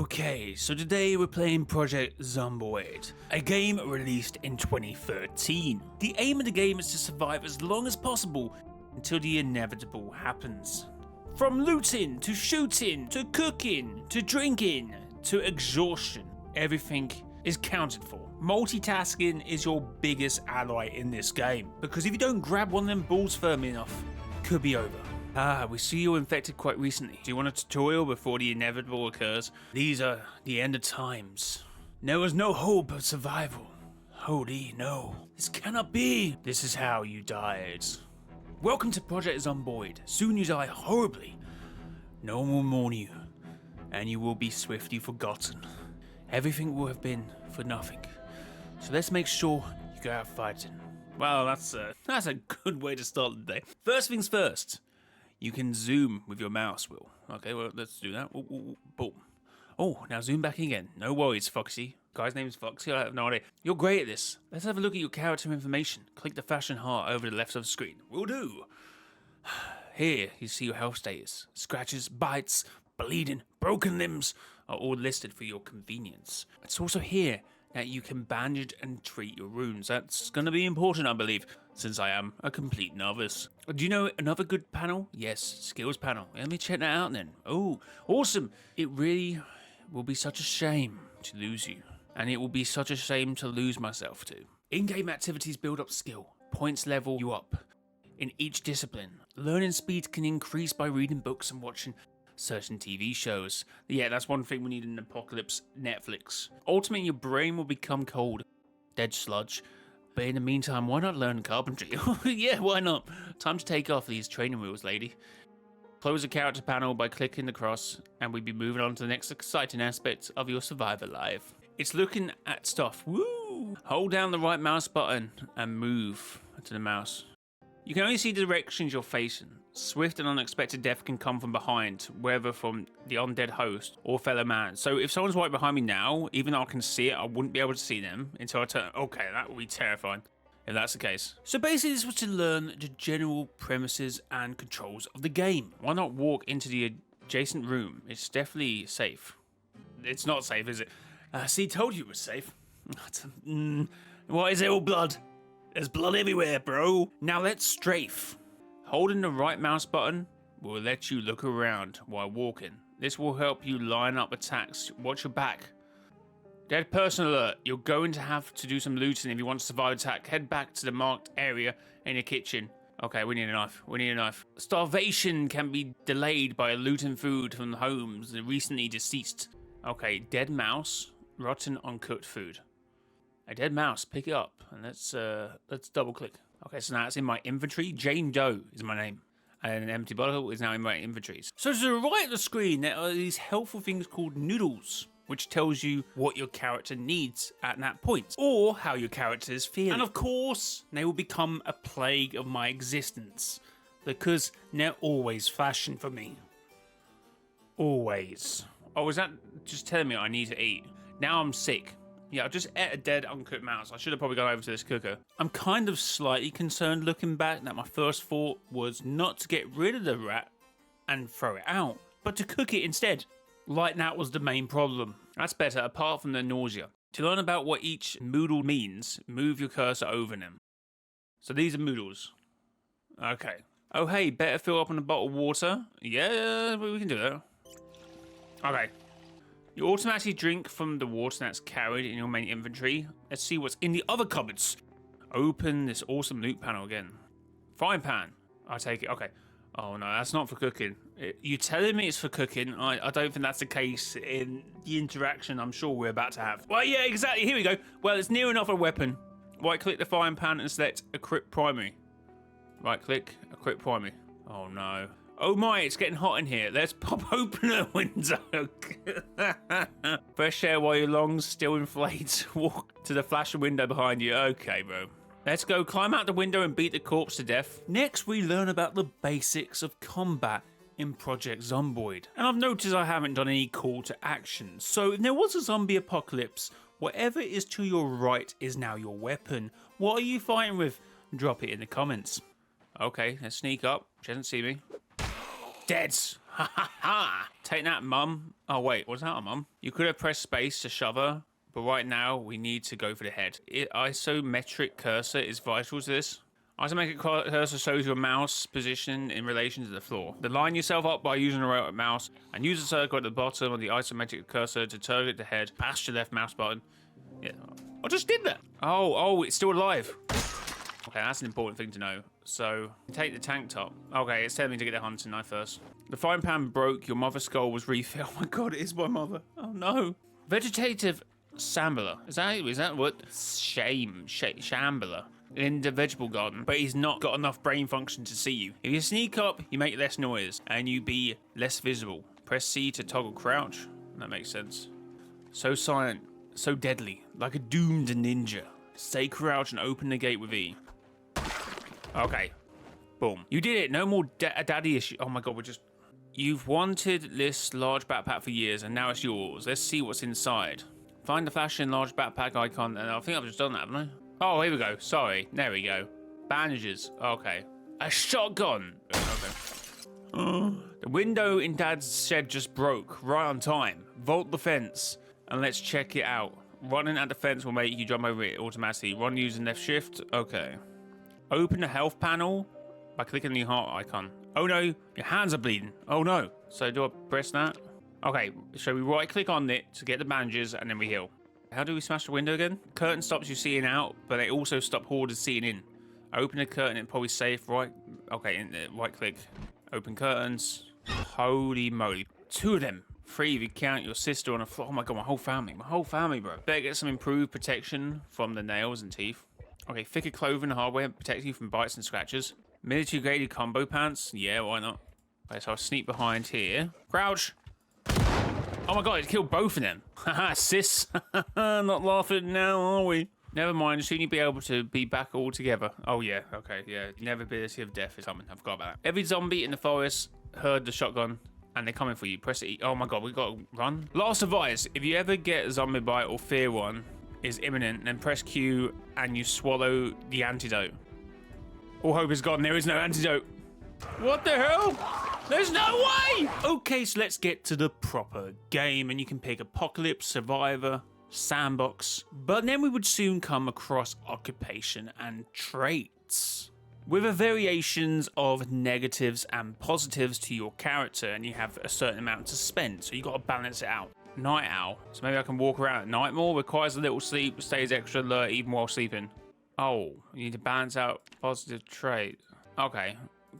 Okay, so today we're playing Project Zomboid, a game released in 2013. The aim of the game is to survive as long as possible until the inevitable happens. From looting, to shooting, to cooking, to drinking, to exhaustion, everything is counted for. Multitasking is your biggest ally in this game, because if you don't grab one of them balls firmly enough, it could be over. We see you infected quite recently. Do you want a tutorial before the inevitable occurs? These are the end of times. There was no hope of survival. Holy no. This cannot be. This is how you died. Welcome to Project Zomboid. Soon you die horribly. No one will mourn you, and you will be swiftly forgotten. Everything will have been for nothing. So let's make sure you go out fighting. Well, that's a good way to start the day. First things first. You can zoom with your mouse, Will. Okay, well, let's do that. Ooh, boom. Oh, now zoom back again. No worries, Foxy. Guy's name is Foxy, I have no idea. You're great at this. Let's have a look at your character information. Click the fashion heart over the left of the screen. Will do. Here, you see your health status. Scratches, bites, bleeding, broken limbs are all listed for your convenience. It's also here that you can bandage and treat your wounds. That's going to be important, I believe, since I am a complete novice. Do you know another good panel? Yes, skills panel. Let me check that out then. Oh, awesome. It really will be such a shame to lose you. And it will be such a shame to lose myself too. In-game activities build up skill. Points level you up in each discipline. Learning speed can increase by reading books and watching certain TV shows. Yeah, that's one thing we need in Apocalypse Netflix. Ultimately, your brain will become cold. Dead sludge. But in the meantime, why not learn carpentry? Yeah, why not? Time to take off these training wheels, lady. Close the character panel by clicking the cross, and we'll be moving on to the next exciting aspect of your survivor life. It's looking at stuff. Woo! Hold down the right mouse button and move to the mouse. You can only see the directions you're facing. Swift and unexpected death can come from behind, whether from the undead host or fellow man. So if someone's right behind me now, even though I can see it, I wouldn't be able to see them until I turn. Okay, that would be terrifying if that's the case. So basically this was to learn the general premises and controls of the game. Why not walk into the adjacent room? It's definitely safe. It's not safe, is it? See, told you it was safe. Why is it all blood? There's blood everywhere, bro. Now let's strafe. Holding the right mouse button will let you look around while walking. This will help you line up attacks. Watch your back. Dead person alert. You're going to have to do some looting if you want to survive attack. Head back to the marked area in the kitchen. Okay, we need a knife. We need a knife. Starvation can be delayed by looting food from homes the recently deceased. Okay, dead mouse, rotten uncooked food. A dead mouse, pick it up, and let's double click. Okay, so now it's in my inventory. Jane Doe is my name, and an empty bottle is now in my inventories. So to the right of the screen, there are these helpful things called noodles, which tells you what your character needs at that point, or how your character is feeling. And of course, they will become a plague of my existence, because they're always flashing for me. Always. Oh, is that just telling me I need to eat? Now I'm sick. Yeah, I just ate a dead, uncooked mouse. I should have probably gone over to this cooker. I'm kind of slightly concerned looking back that my first thought was not to get rid of the rat and throw it out, but to cook it instead. Like that was the main problem. That's better, apart from the nausea. To learn about what each noodle means, move your cursor over them. So these are noodles. Okay. Oh hey, better fill up on a bottle of water. Yeah, we can do that. Okay. You automatically drink from the water that's carried in your main inventory. Let's see what's in the other cupboards. Open this awesome loot panel again. Frying pan. I take it. Okay. Oh no, that's not for cooking. You're telling me it's for cooking. I don't think that's the case in the interaction I'm sure we're about to have. Well, yeah, exactly. Here we go. Well, it's near enough a weapon. Right click the frying pan and select equip primary. Right click, equip primary. Oh no. Oh my, it's getting hot in here. Let's pop open a window. Fresh air while your lungs still inflate. Walk to the flashing window behind you. Okay, bro. Let's go climb out the window and beat the corpse to death. Next, we learn about the basics of combat in Project Zomboid. And I've noticed I haven't done any call to action. So if there was a zombie apocalypse, whatever is to your right is now your weapon. What are you fighting with? Drop it in the comments. Okay, let's sneak up. She doesn't see me. Dead. Ha ha ha! Take that, mum. Oh wait, was that a mum? You could have pressed space to shove her, but right now we need to go for the head. Isometric cursor is vital to this. Isometric cursor shows your mouse position in relation to the floor. Line yourself up by using the right mouse and use the circle at the bottom of the isometric cursor to target the head. Pass your left mouse button. Yeah, I just did that. Oh, it's still alive. Okay, that's an important thing to know. So, take the tank top. Okay, it's telling me to get the hunting knife first. The frying pan broke. Your mother's skull was refilled. Oh my god, it is my mother. Oh no. Vegetative Shambler. Is that what? Shambler. In the vegetable garden, but he's not got enough brain function to see you. If you sneak up, you make less noise, and you be less visible. Press C to toggle crouch. That makes sense. So silent, so deadly, like a doomed ninja. Stay crouched and open the gate with E. Okay. Boom. You did it. No more daddy issue. Oh my god, You've wanted this large backpack for years, and now it's yours. Let's see what's inside. Find the flashing large backpack icon, and I think I've just done that, haven't I? Oh, here we go. Sorry. There we go. Bandages. Okay. A shotgun. Okay. The window in Dad's shed just broke. Right on time. Vault the fence, and let's check it out. Running at the fence will make you jump over it automatically. Run using left shift. Okay. Open the health panel by clicking the heart icon. Oh no, your hands are bleeding. Oh no. So do I press that? Okay, so we right click on it to get the bandages and then we heal. How do we smash the window again? Curtain stops you seeing out, but it also stops hoarders seeing in. Open the curtain and probably safe, right? Okay, right click. Open curtains. Holy moly. 2 of them. 3 if you count your sister on the floor. Oh my god, my whole family, bro. Better get some improved protection from the nails and teeth. Okay, thicker clothing and hardware protects you from bites and scratches. Military graded combo pants. Yeah, why not? Okay, so I'll sneak behind here. Crouch. Oh my god, it killed both of them. Haha, sis. Not laughing now, are we? Never mind, soon you'll be able to be back all together. Oh yeah, okay, yeah. Inevitability of death is something. I forgot about that. Every zombie in the forest heard the shotgun and they're coming for you. Press E. Oh my god, we gotta run. Last advice, if you ever get a zombie bite or fear one is imminent, then press Q and you swallow the antidote. All hope is gone, there is no antidote. What the hell? There's no way! Okay, so let's get to the proper game, and you can pick Apocalypse, Survivor, Sandbox, but then we would soon come across occupation and traits, with the variations of negatives and positives to your character, and you have a certain amount to spend, so you got to balance it out. Night owl, so maybe I can walk around at night more, requires a little sleep, stays extra alert even while sleeping. Oh, you need to balance out positive trait. Okay.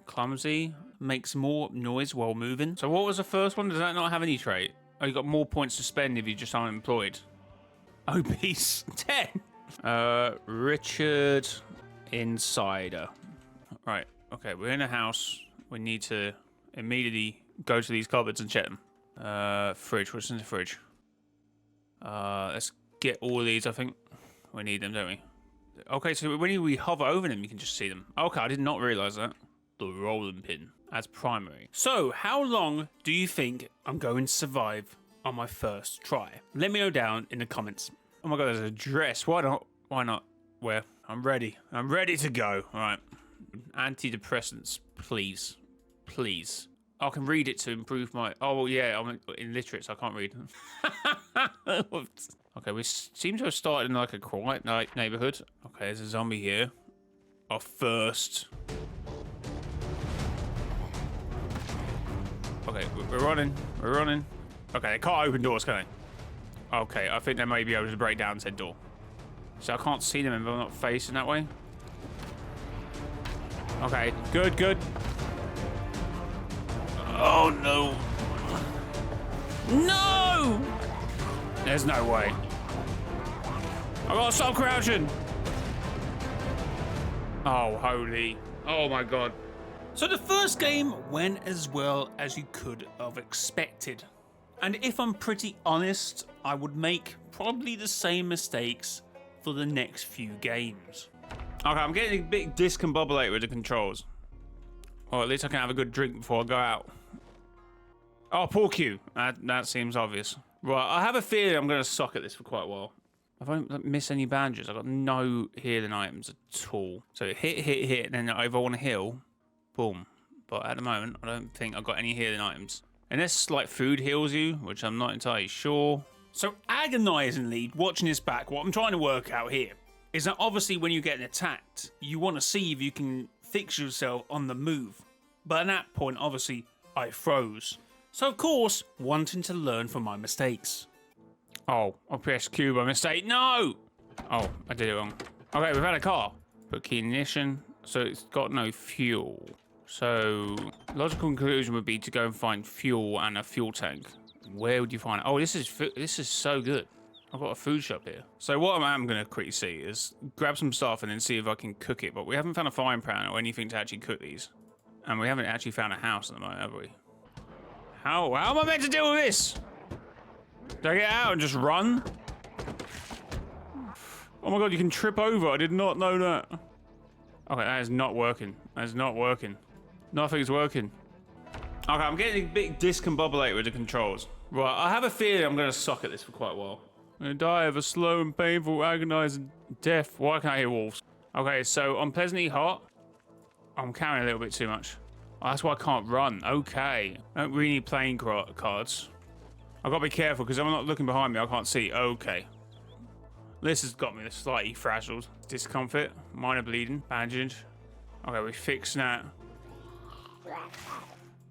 Clumsy, makes more noise while moving. So what was the first one? Does that not have any trait? Oh, you got more points to spend if you're just unemployed. Obese. 10. Richard Insider. Right. Okay, we're in a house. We need to immediately go to these cupboards and check them. Fridge. What's in the fridge? Let's get all of these, I think. We need them, don't we? Okay, so when we hover over them, you can just see them. Okay, I did not realise that. The rolling pin as primary. So, how long do you think I'm going to survive on my first try? Let me know down in the comments. Oh my god, there's a dress. Why not? Why not? Where? I'm ready. I'm ready to go. All right. Antidepressants, please. Please. I can read it to improve my... Oh, yeah, I'm illiterate, so I can't read. Okay, we seem to have started in like a quiet neighborhood. Okay, there's a zombie here. Our first... Okay, we're running. We're running. Okay, they can't open doors, can they? Okay, I think they may be able to break down said door. So I can't see them if I'm not facing that way. Okay, good, good. Oh, no. No! There's no way. I gotta stop crouching. Oh, holy. Oh, my God. So the first game went as well as you could have expected. And if I'm pretty honest, I would make probably the same mistakes for the next few games. Okay, I'm getting a bit discombobulated with the controls. Or at least I can have a good drink before I go out. Oh, poor Q. That seems obvious. Right, I have a feeling I'm going to suck at this for quite a while. I don't miss any bandages. I've got no healing items at all. So hit, and then if I want to heal, boom, but at the moment, I don't think I've got any healing items. Unless, like, food heals you, which I'm not entirely sure. So, agonizingly, watching this back, what I'm trying to work out here is that obviously when you're getting attacked, you want to see if you can fix yourself on the move. But at that point, obviously, I froze. So, of course, wanting to learn from my mistakes. Oh, I pressed Q by mistake. No! Oh, I did it wrong. Okay, we've had a car. Put key ignition, so it's got no fuel. So, logical conclusion would be to go and find fuel and a fuel tank. Where would you find it? Oh, this is so good. I've got a food shop here. So what I'm going to quickly see is grab some stuff and then see if I can cook it. But we haven't found a frying pan or anything to actually cook these. And we haven't actually found a house at the moment, have we? How am I meant to deal with this? Do I get out and just run? Oh my god, you can trip over. I did not know that. Okay, that is not working. That is not working. Nothing's working. Okay, I'm getting a bit discombobulated with the controls. Right, I have a feeling I'm going to suck at this for quite a while. I'm going to die of a slow and painful, agonizing death. Why can't I hear wolves? Okay, so I'm pleasantly hot. I'm carrying a little bit too much. Oh, that's why I can't run. Okay. I don't really need playing cards. I've got to be careful because I'm not looking behind me. I can't see. Okay. This has got me slightly frazzled. Discomfort. Minor bleeding. Bandage. Okay, we fixed that.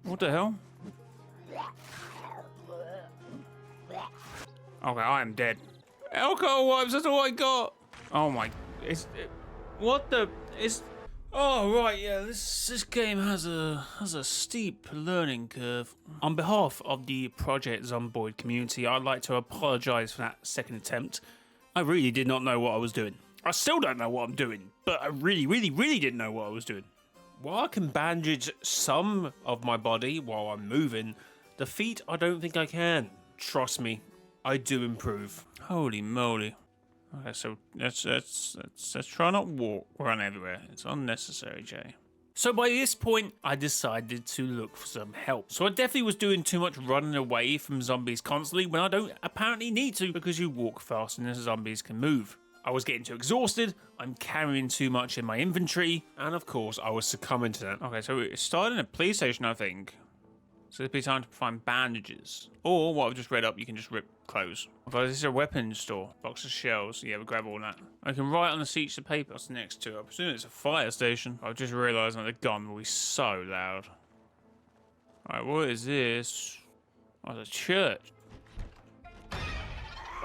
What the hell? Okay, I am dead. Alcohol wipes, that's all I got. Oh my, what the, oh right, yeah, this game has a steep learning curve. On behalf of the Project Zomboid community, I'd like to apologize for that second attempt. I really did not know what I was doing. I still don't know what I'm doing, but I really didn't know what I was doing. While I can bandage some of my body while I'm moving, the feet I don't think I can. Trust me, I do improve. Holy moly. Okay, so let's try not run everywhere. It's unnecessary, Jay. So by this point, I decided to look for some help. So I definitely was doing too much running away from zombies constantly when I don't apparently need to because you walk faster than zombies can move. I was getting too exhausted, I'm carrying too much in my inventory, and of course I was succumbing to that. Okay, so it started in a police station, I think. So it'd be time to find bandages. Or, what I've just read up, you can just rip clothes. Okay, this is a weapons store. Box of shells. Yeah, we'll grab all that. I can write on the sheets of paper that's next to it. I presume it's a fire station. I've just realised that the gun will be so loud. Alright, what is this? Oh, it's a church.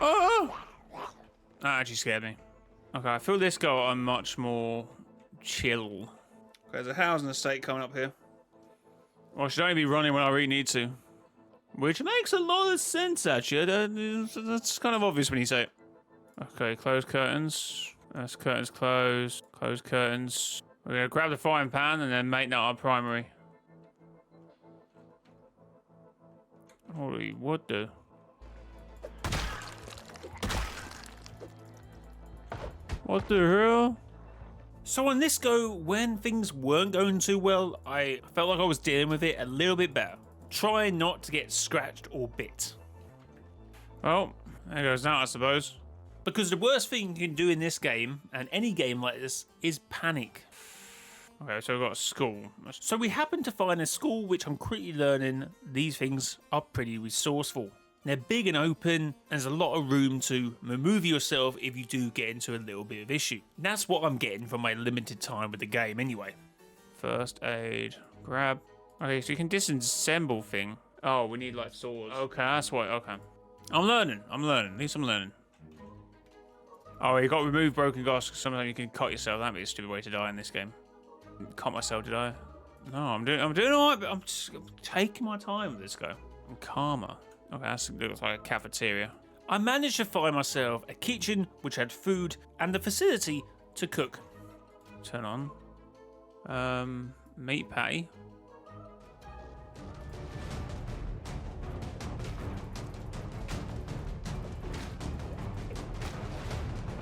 Oh! That actually scared me. Okay, I feel this go on much more chill. Okay, there's a housing estate coming up here. Well, I should only be running when I really need to. Which makes a lot of sense, actually. That's kind of obvious when you say it. Okay, close curtains. That's curtains closed. Close curtains. We're going to grab the frying pan and then make that our primary. Holy, what the... What the hell? So on this go, when things weren't going too well, I felt like I was dealing with it a little bit better. Trying not to get scratched or bit. Well, there goes that, I suppose. Because the worst thing you can do in this game, and any game like this, is panic. Okay, so we've got a school. So we happen to find a school which I'm quickly learning these things are pretty resourceful. They're big and open, and there's a lot of room to remove yourself if you do get into a little bit of issue. And that's what I'm getting from my limited time with the game anyway. First aid, grab. Okay, so you can disassemble thing. Oh, we need like swords. Okay, that's what, okay. I'm learning, at least I'm learning. Oh, you got to remove broken glass because sometimes you can cut yourself. That'd be a stupid way to die in this game. Cut myself, did I? No, I'm doing all right, but I'm taking my time with this guy. I'm calmer. Okay, that looks like a cafeteria. I managed to find myself a kitchen which had food and the facility to cook. Turn on. Meat patty.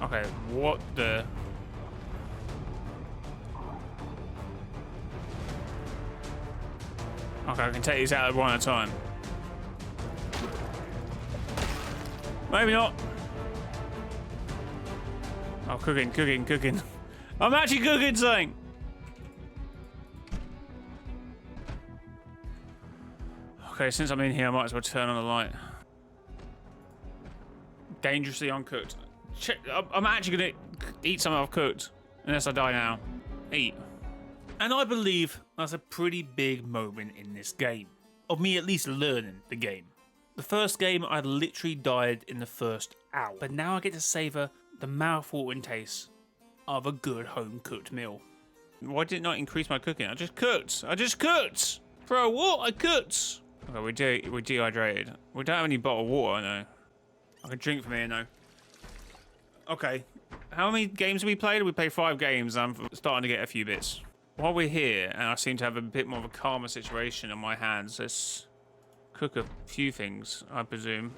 Okay, what the... Okay, I can take these out one at a time. Maybe not. Oh, cooking. I'm actually cooking something. Okay, since I'm in here, I might as well turn on the light. Dangerously uncooked. I'm actually gonna eat something I've cooked. Unless I die now. Eat. And I believe that's a pretty big moment in this game. Of me at least learning the game. The first game, I literally died in the first hour. But now I get to savour the mouth-watering taste of a good home-cooked meal. Why did it not increase my cooking? I just cooked! Bro, what? I cooked! Okay, we're dehydrated. We don't have any bottled water, no. I can drink from here, no. Okay. How many games have we played? We played 5 games, and I'm starting to get a few bits. While we're here, and I seem to have a bit more of a calmer situation on my hands, let's cook a few things, I presume.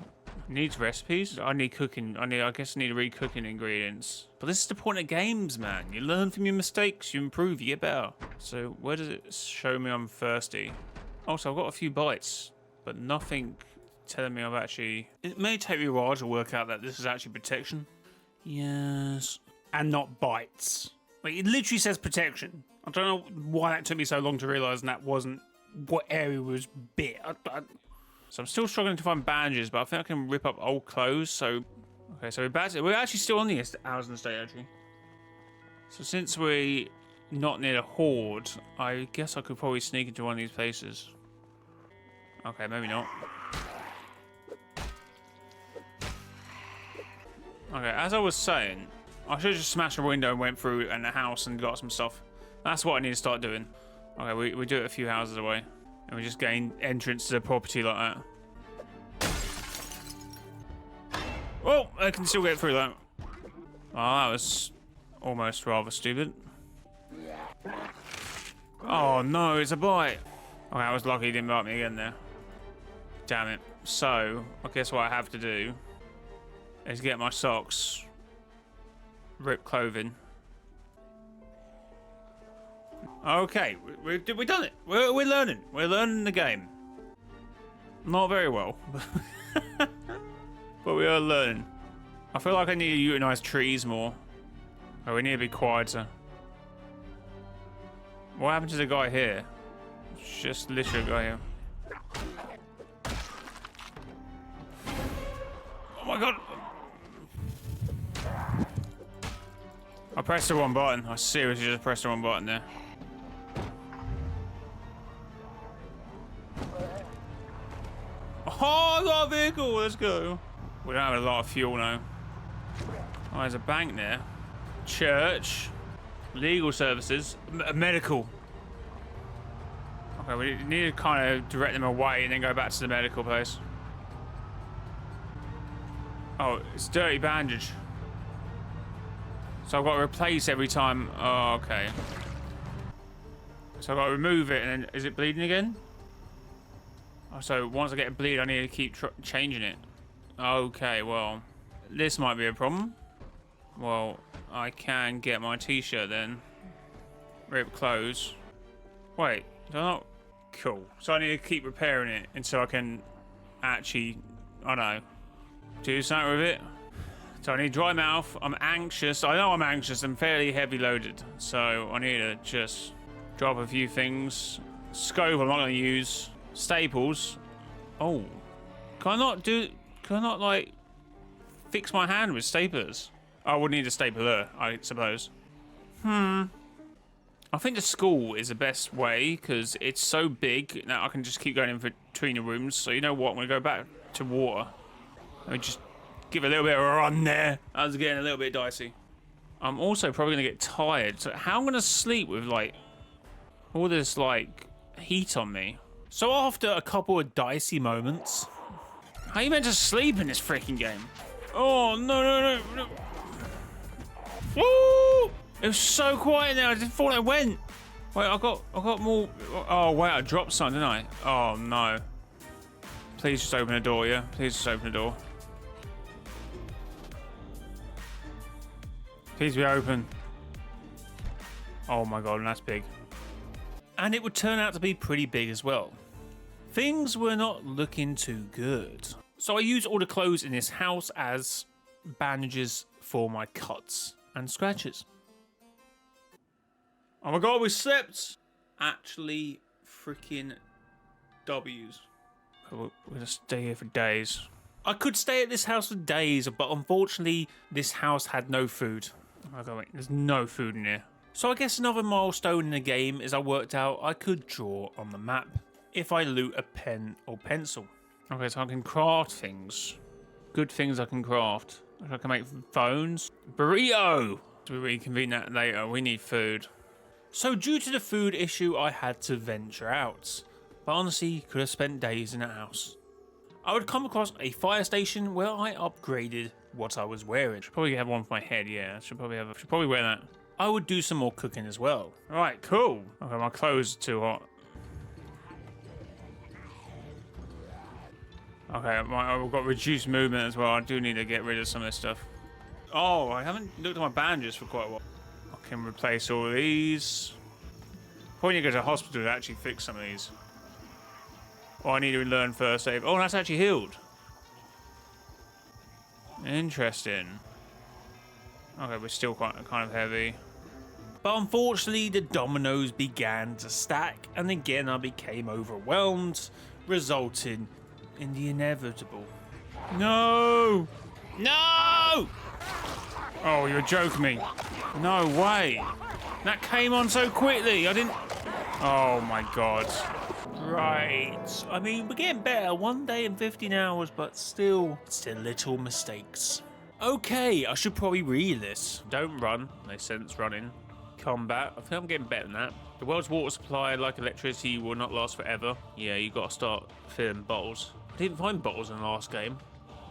Needs recipes? I need cooking. I guess I need to read cooking ingredients. But this is the point of games, man. You learn from your mistakes, you improve, you get better. So where does it show me I'm thirsty? Also, I've got a few bites, but nothing telling me I've actually... It may take me a while to work out that this is actually protection. Yes. And not bites. Like, it literally says protection. I don't know why that took me so long to realise that wasn't what area was bit. So I'm still struggling to find bandages, but I think I can rip up old clothes, so... Okay, so we're actually still on the hours in the state, actually. So since we're not near the horde, I guess I could probably sneak into one of these places. Okay, maybe not. Okay, as I was saying, I should have just smashed a window and went through in the house and got some stuff. That's what I need to start doing. Okay, we do it a few houses away. And we just gain entrance to the property like that. Oh, I can still get through that. Oh, that was almost rather stupid. Oh no, it's a bite. Okay, I was lucky he didn't bite me again there. Damn it. So, I guess what I have to do is get my socks, rip clothing. Okay, we've done it. We're learning. We're learning the game. Not very well, but we are learning. I feel like I need to utilize trees more. Oh, we need to be quieter. What happened to the guy here? It's just literally a guy here. Oh my god! I pressed the wrong button. I seriously just pressed the wrong button there. Oh, I got a vehicle. Let's go. We don't have a lot of fuel now. Oh, there's a bank there. Church. Legal services. Medical. Okay, we need to kind of direct them away and then go back to the medical place. Oh, it's dirty bandage. So I've got to replace every time. Oh, okay. So I've got to remove it and then... Is it bleeding again? Oh, so once I get a bleed, I need to keep changing it. Okay, well... This might be a problem. Well, I can get my t-shirt then. Rip clothes. Wait, do I not... Cool. So I need to keep repairing it until I can actually... I don't know. Do something with it. So I need dry mouth. I'm anxious. I know I'm anxious. I'm fairly heavy loaded. So I need to just drop a few things. Scope I'm not going to use. Staples. Oh. Can I not like fix my hand with staplers? I would need a stapler, I suppose. I think the school is the best way because it's so big that I can just keep going in between the rooms. So you know what? I'm going to go back to water. Let me just give a little bit of a run there. I was getting a little bit dicey. I'm also probably going to get tired. So how am I going to sleep with like all this like heat on me? So after a couple of dicey moments, how are you meant to sleep in this freaking game? Oh, no. Woo! It was so quiet now, I just thought I went. Wait, I got more. Oh, wait, I dropped something, didn't I? Oh, no. Please just open the door, yeah? Please just open the door. Please be open. Oh my god, and that's big. And it would turn out to be pretty big as well. Things were not looking too good. So I used all the clothes in this house as bandages for my cuts and scratches. Oh my god, we slept! Actually, freaking W's. we're gonna stay here for days. I could stay at this house for days, but unfortunately, this house had no food. Okay, wait, there's no food in here. So I guess another milestone in the game is I worked out I could draw on the map if I loot a pen or pencil. Okay, so I can craft things. Good things I can craft. I can make phones. Burrito! We reconvene that later. We need food. So due to the food issue, I had to venture out. But honestly, could have spent days in a house. I would come across a fire station where I upgraded what I was wearing. Should probably have one for my head, yeah. Should probably wear that. I would do some more cooking as well. Alright, cool. Okay, my clothes are too hot. Okay, I've got reduced movement as well. I do need to get rid of some of this stuff. Oh, I haven't looked at my bandages for quite a while. I can replace all of these. Probably need to go to the hospital to actually fix some of these. Oh, I need to learn first aid. Oh, that's actually healed. Interesting. Okay, we're still kind of heavy. But unfortunately, the dominoes began to stack, and again I became overwhelmed, resulting in the inevitable. No! No! Oh, you're joking me. No way. That came on so quickly. I didn't... Oh my god. Right. I mean, we're getting better. 1 day and 15 hours, but still little mistakes. Okay, I should probably read this. Don't run. No sense running. Combat. I think I'm getting better than that. The world's water supply, like electricity, will not last forever. Yeah, you got to start filling bottles. I didn't find bottles in the last game.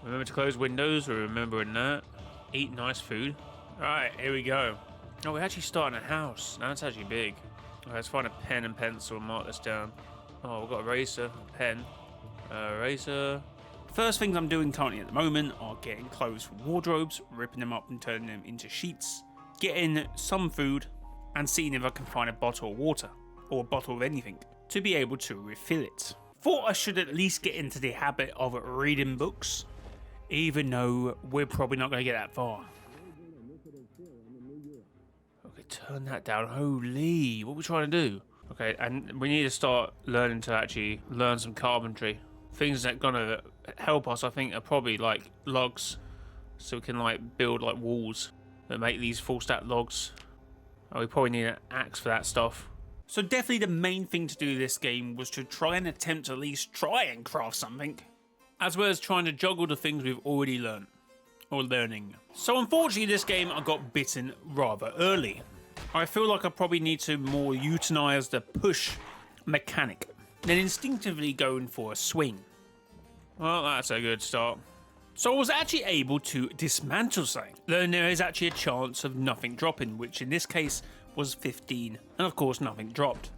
Remember to close windows. We're remembering that. Eat nice food. Alright, here we go. Oh, we're actually starting a house. Now that's actually big. Okay, let's find a pen and pencil and mark this down. Oh, we've got a eraser, a pen, eraser. First things I'm doing currently at the moment are getting clothes from wardrobes, ripping them up and turning them into sheets, getting some food, and seeing if I can find a bottle of water, or a bottle of anything, to be able to refill it. Thought I should at least get into the habit of reading books, even though we're probably not going to get that far. Okay, turn that down. Holy, what are we trying to do? Okay, and we need to start learning to actually learn some carpentry. Things that are gonna help us, I think, are probably like logs, so we can like build like walls that make these full stack logs. Oh, we probably need an axe for that stuff. So definitely the main thing to do this game was to try and attempt to at least try and craft something, as well as trying to juggle the things we've already learned, or learning. So unfortunately this game I got bitten rather early. I feel like I probably need to more utilise the push mechanic than instinctively going for a swing. Well, that's a good start. So I was actually able to dismantle something. Then there is actually a chance of nothing dropping, which in this case was 15, and of course nothing dropped.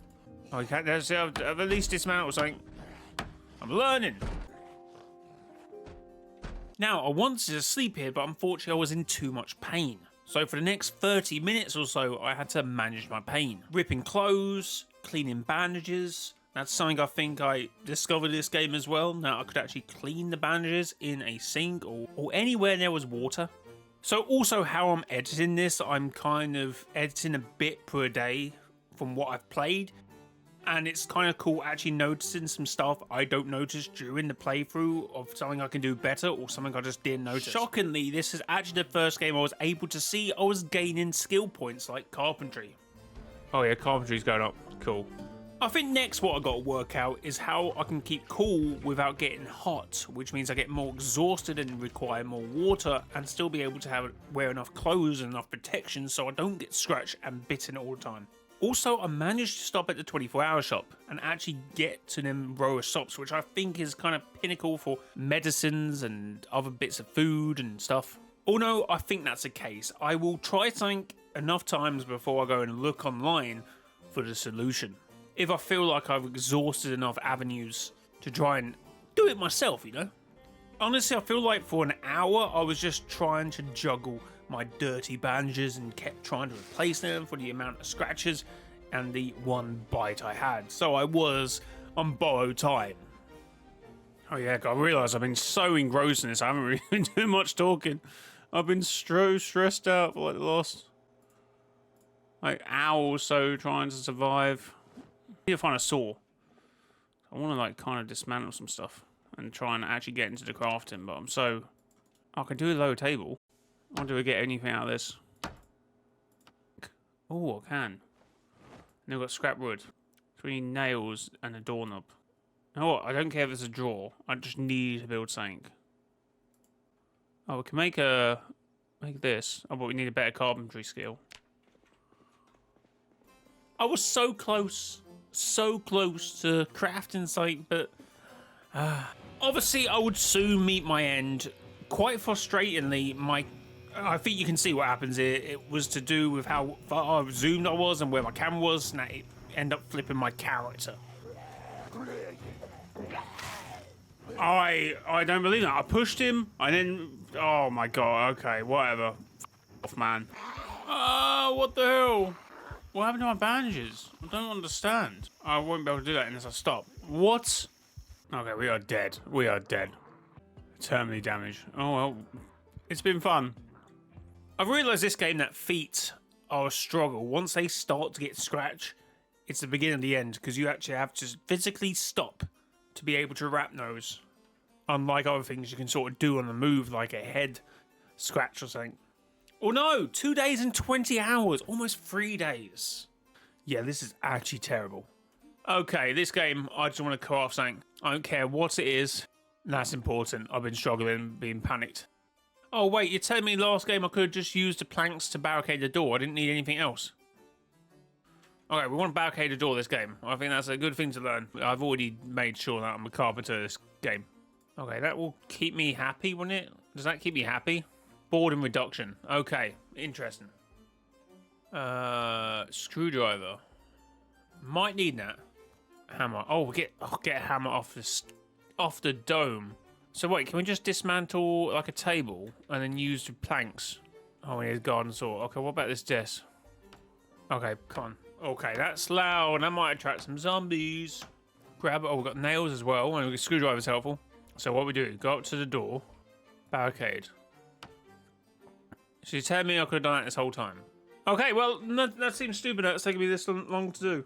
Okay, I've at least dismantled something. I'm learning. Now, I wanted to sleep here, but unfortunately I was in too much pain. So for the next 30 minutes or so, I had to manage my pain. Ripping clothes, cleaning bandages. That's something I think I discovered this game as well. Now I could actually clean the bandages in a sink or anywhere there was water. So also how I'm editing this, I'm kind of editing a bit per day from what I've played. And it's kind of cool actually noticing some stuff I don't notice during the playthrough of something I can do better or something I just didn't notice. Shockingly, this is actually the first game I was able to see I was gaining skill points like carpentry. Oh yeah, carpentry's going up. Cool. I think next what I got to work out is how I can keep cool without getting hot, which means I get more exhausted and require more water and still be able to wear enough clothes and enough protection so I don't get scratched and bitten all the time. Also, I managed to stop at the 24-hour shop and actually get to them row of shops, which I think is kind of pinnacle for medicines and other bits of food and stuff. Although I think that's the case, I will try something enough times before I go and look online for the solution. If I feel like I've exhausted enough avenues to try and do it myself, you know? Honestly, I feel like for an hour I was just trying to juggle my dirty bandages and kept trying to replace them for the amount of scratches and the one bite I had. So I was on borrowed time. Oh yeah, I realise I've been so engrossed in this, I haven't really been doing much talking. I've been so stressed out for like the last hour or so trying to survive. I need to find a saw. I want to like kind of dismantle some stuff. and try and actually get into the crafting, but I'm so... I can do a low table. I wonder if I get anything out of this. Oh, I can. And I've got scrap wood. 3 nails and a doorknob. You know what? I don't care if it's a drawer. I just need to build something. Oh, we can make this. Oh, but we need a better carpentry skill. I was so close to crafting something, but obviously I would soon meet my end. Quite frustratingly, I think you can see what happens here. It was to do with how far zoomed I was and where my camera was, and it ended up flipping my character. I don't believe that. I pushed him, and then... Oh my god, okay, whatever. Off, man. Oh, what the hell? What happened to my bandages? I don't understand. I won't be able to do that unless I stop. What? Okay, we are dead. We are dead. Terminally damaged. Oh well, it's been fun. I've realised this game that feet are a struggle. Once they start to get scratched, it's the beginning of the end, because you actually have to physically stop to be able to wrap those. Unlike other things you can sort of do on the move, like a head scratch or something. Oh no, 2 days and 20 hours, almost 3 days. Yeah, this is actually terrible. Okay, this game, I just want to call off something. I don't care what it is. That's important. I've been struggling, being panicked. Oh wait, you're telling me last game I could have just used the planks to barricade the door. I didn't need anything else. Okay, we want to barricade the door this game. I think that's a good thing to learn. I've already made sure that I'm a carpenter this game. Okay, that will keep me happy, won't it? Does that keep me happy? Boredom reduction. Okay, interesting. Screwdriver. Might need that. Hammer. Oh, we'll get a hammer off the dome. So wait, can we just dismantle like a table and then use the planks? Oh, we need a garden saw. Okay, what about this desk? Okay, come on. Okay, that's loud. That might attract some zombies. Grab it. Oh, we've got nails as well. And a screwdriver's helpful. So what we do, go up to the door, barricade. So you tell me I could have done that this whole time. Okay, well, that seems stupid. It's taking me this long to do.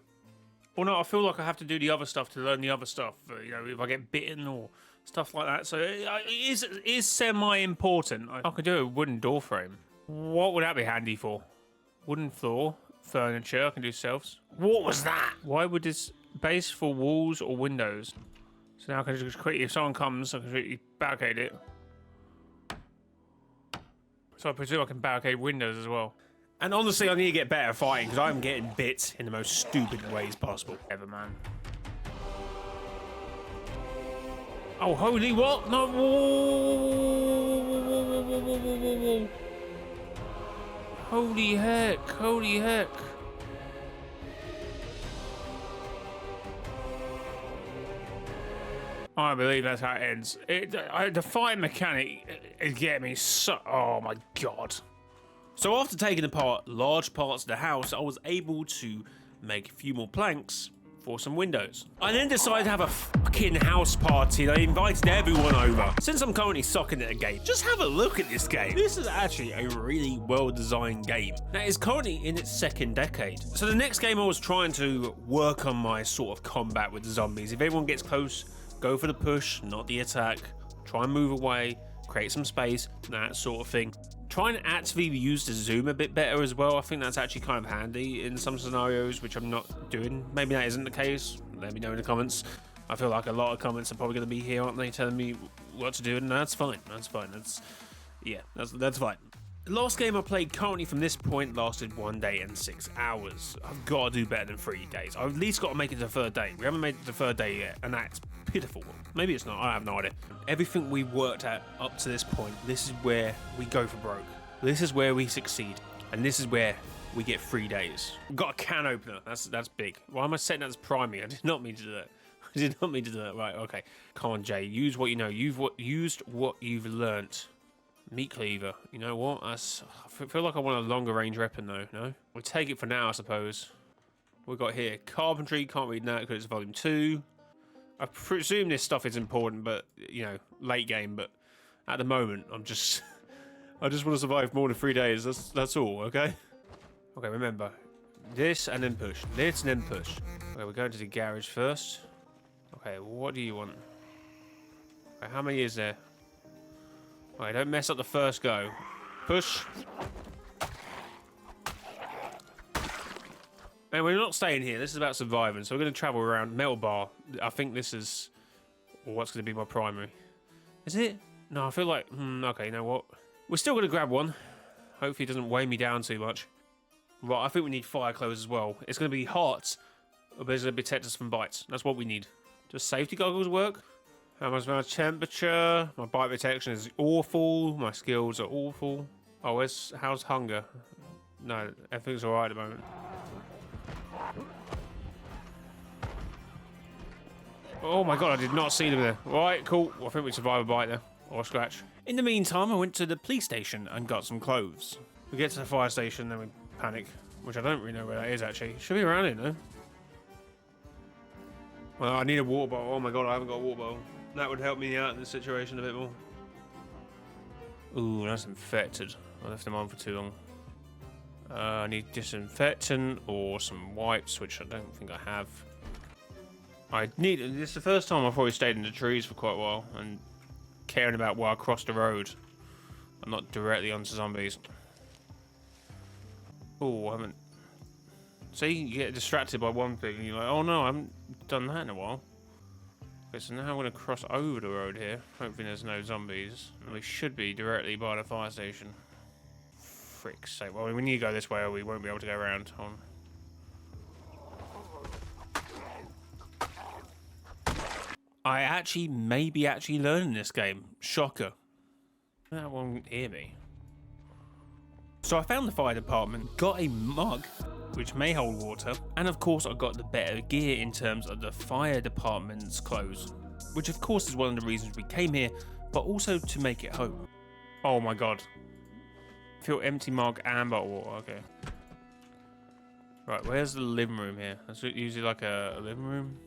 Or no, I feel like I have to do the other stuff to learn the other stuff. You know, if I get bitten or stuff like that. So it is semi-important. I could do a wooden door frame. What would that be handy for? Wooden floor, furniture, I can do shelves. What was that? Why would this base for walls or windows? So now I can just quickly, if someone comes, I can quickly barricade it. So I presume I can barricade windows as well. And honestly, I need to get better at fighting, because I'm getting bit in the most stupid ways possible. Ever, man. Oh, holy what? No. Whoa. Holy heck. Holy heck. I believe that's how it ends. The fighting mechanic is getting me so... Oh my god. So after taking apart large parts of the house, I was able to make a few more planks for some windows. I then decided to have a fucking house party and I invited everyone over. Since I'm currently sucking at a game, just have a look at this game. This is actually a really well-designed game that is currently in its 2nd decade. So the next game I was trying to work on my sort of combat with the zombies. If everyone gets close, go for the push, not the attack. Try and move away, create some space, that sort of thing. Try and actively use the zoom a bit better as well. I think that's actually kind of handy in some scenarios, which I'm not doing. Maybe that isn't the case. Let me know in the comments. I feel like a lot of comments are probably going to be here, aren't they, telling me what to do, and that's fine. That's fine. That's fine. The last game I played currently from this point lasted 1 day and 6 hours. I've got to do better than 3 days. I've at least got to make it to the 3rd day. We haven't made it to the 3rd day yet, and that's pitiful. Maybe it's not. I have no idea. Everything we worked at up to this point, this is where we go for broke. This is where we succeed, and this is where we get 3 days. We've got a can opener. That's big. Why am I setting that as primary? I did not mean to do that. I did not mean to do that. Right, okay. Come on, Jay. Use what you know. Used what you've learnt. Meat cleaver. You know what? I feel like I want a longer range weapon though, no? We'll take it for now, I suppose. We've got here carpentry. Can't read that because it's volume 2. I presume this stuff is important, but, you know, late game. But at the moment, I just want to survive more than 3 days. That's all, okay? Okay, remember. This and then push. This and then push. Okay, we're going to the garage first. Okay, what do you want? Right, how many is there? Alright, don't mess up the first go. Push. And we're not staying here. This is about surviving. So we're going to travel around. Metal bar. I think this is what's going to be my primary. Is it? No, I feel like... okay, you know what? We're still going to grab one. Hopefully it doesn't weigh me down too much. Right, I think we need fire clothes as well. It's going to be hot, but it's going to protect us from bites. That's what we need. Does safety goggles work? How much my temperature? My bite protection is awful. My skills are awful. Oh, how's hunger? No, everything's alright at the moment. Oh my god, I did not see them there. Right, cool. Well, I think we survived a bite there. Or a scratch. In the meantime, I went to the police station and got some clothes. We get to the fire station, then we panic. Which I don't really know where that is, actually. Should be around here, no? Well, I need a water bottle. Oh my god, I haven't got a water bottle. That would help me out in this situation a bit more. Ooh, that's infected. I left them on for too long. I need disinfectant or some wipes, which I don't think I have. This is the first time I've probably stayed in the trees for quite a while and caring about where I cross the road. I'm not directly onto zombies. Oh, I haven't. See, you get distracted by one thing and you're like, oh no, I haven't done that in a while. Okay, so now I'm going to cross over the road here, hoping there's no zombies. And we should be directly by the fire station. Frick's sake. Well, we need to go this way or we won't be able to go around. Hold on. I may be learning this game. Shocker. That won't hear me. So I found the fire department, got a mug, which may hold water, and of course I got the better gear in terms of the fire department's clothes, which of course is one of the reasons we came here, but also to make it home. Oh my god. Fill empty mug and bottle water, okay. Right, where's the living room here? That's usually like a living room.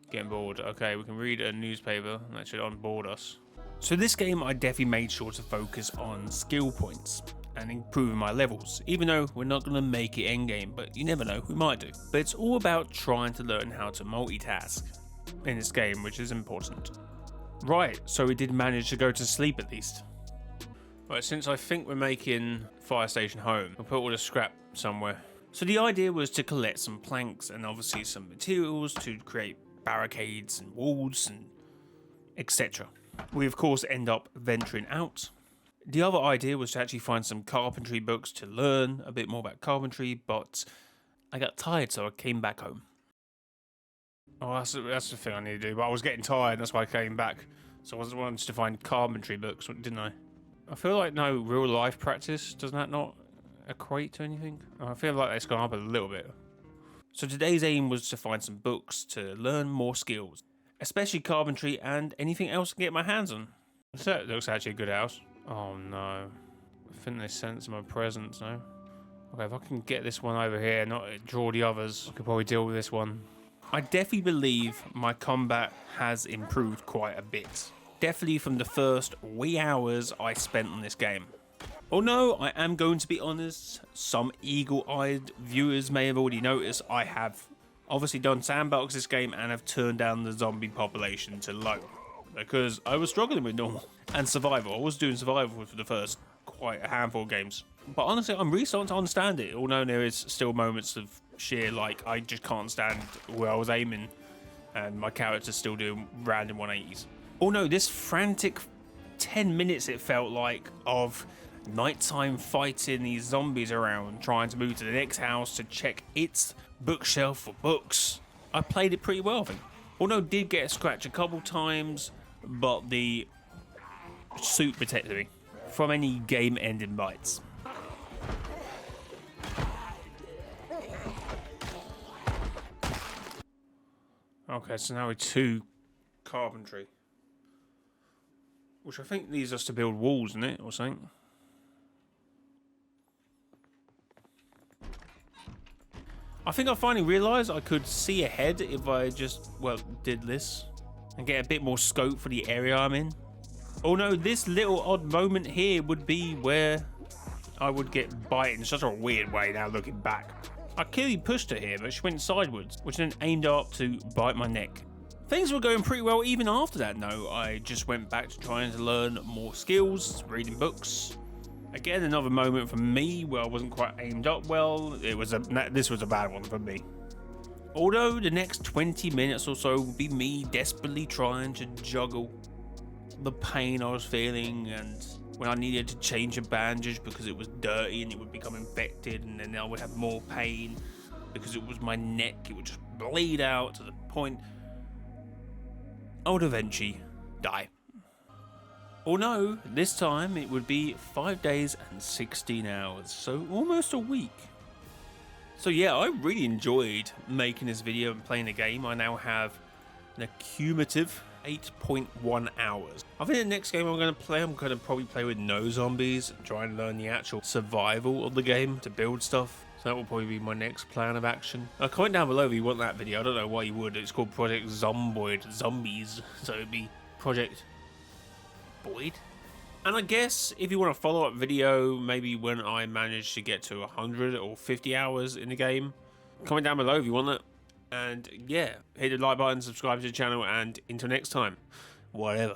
Getting bored. Okay, we can read a newspaper. That should onboard us. So this game, I definitely made sure to focus on skill points and improving my levels, even though we're not going to make it endgame, but you never know, we might do. But it's all about trying to learn how to multitask in this game, which is important. Right, so we did manage to go to sleep at least. Right, since I think we're making fire station home, we'll put all the scrap somewhere. So the idea was to collect some planks and obviously some materials to create barricades and walls and etc. We of course end up venturing out. The other idea was to actually find some carpentry books to learn a bit more about carpentry, but I got tired, so I came back home. Oh, that's the thing I need to do, but I was getting tired, that's why I came back. So I wanted to find carpentry books, didn't I? I feel like no real life practice, does that not equate to anything? I feel like it's gone up a little bit. So today's aim was to find some books to learn more skills, especially carpentry and anything else I can get my hands on. So that looks actually a good house. Oh no. I think they sent my presents, no? Okay, if I can get this one over here, not draw the others, I could probably deal with this one. I definitely believe my combat has improved quite a bit. Definitely from the first wee hours I spent on this game. Oh no, I am going to be honest, some eagle-eyed viewers may have already noticed I have obviously done sandbox this game and have turned down the zombie population to low. Because I was struggling with normal and survival. I was doing survival for the first quite a handful of games. But honestly, I'm really starting to understand it, although there is still moments of sheer, like, I just can't stand where I was aiming and my character's still doing random 180s. Oh no, this frantic 10 minutes it felt like of nighttime fighting these zombies around, trying to move to the next house to check its bookshelf for books. I played it pretty well, I think. Although did get a scratch a couple times, but the suit protected me from any game-ending bites. Okay, so now we're 2 carpentry. Which I think needs us to build walls, isn't it, or something? I think I finally realised I could see ahead if I just, well, did this. And get a bit more scope for the area I'm in. Oh no, this little odd moment here would be where I would get bite in such a weird way now looking back. I clearly pushed her here, but she went sideways, which then aimed up to bite my neck. Things were going pretty well even after that note. I just went back to trying to learn more skills, reading books. Again, another moment for me where I wasn't quite aimed up well. This was a bad one for me. Although the next 20 minutes or so would be me desperately trying to juggle the pain I was feeling, and when I needed to change a bandage because it was dirty and it would become infected, and then I would have more pain because it was my neck. It would just bleed out to the point I would eventually die. Or no, this time it would be 5 days and 16 hours, so almost a week. So yeah, I really enjoyed making this video and playing the game. I now have an accumulative 8.1 hours. I think the next game I'm going to probably play with no zombies and try and learn the actual survival of the game to build stuff. So that will probably be my next plan of action. Comment down below if you want that video. I don't know why you would. It's called Project Zomboid Zombies, so it'd be Project Boyd. And I guess if you want a follow-up video, maybe when I manage to get to 100 or 50 hours in the game, comment down below if you want that. And yeah, hit the like button, subscribe to the channel, and until next time, whatever.